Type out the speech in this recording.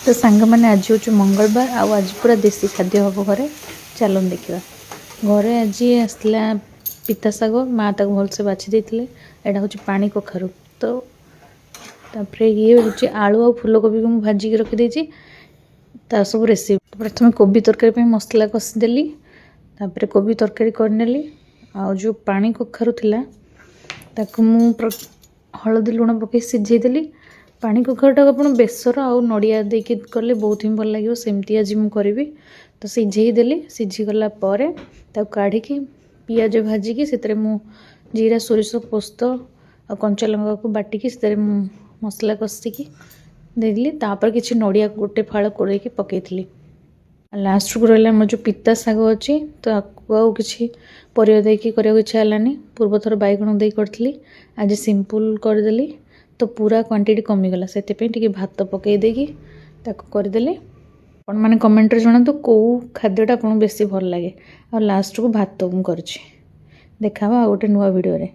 तो सांग मैंने आज हूँ मंगलवार आज पूरा देसी खाद्य हम घरे चलो देखा घरे आज आसला पिता शाग माँ तक भलसे बाछि देते यहाँ हूँ पानी कखारु तो ये हूँ आलू और फूलकोबी को मुझे भाजिक रखीदे तार सब रेसिपी प्रथम कोबी तरकारी मसला कषिदेली तापर कोबी तरकारी करनेली आ जो पानी कखारु थिला ताकू मु हलदी लुण पकई सिझेदेली पानी कखारुटा आप बेसर आउ नड़िया देके कले बहुत ही भल लगे सेमती आज मुझे तो सिझेदेली सिझीगला काढ़ी पियाज भाजिकी से जीरा सोरिष पोस्त आ कंचा लंका को बाटिकी से मसला कषिकी देली तापर किसी नड़िया गोटे फाड़ कोड़े पकई लास्ट को रहा मोर जो पिता शाग अच्छी तो आपको किसी परिया देकी करने इच्छा है पूर्व थर बैगण दे करी आज सिंपल करदेली तो पूरा क्वांटिटी कमीगला से भात पकई देकी करदेली आपण मैंने कमेंट जनातु कौ खाद्यटा आपको बेसी भल लगे और लास्ट को भात मुझे देखा गोटे नुआ वीडियो रे।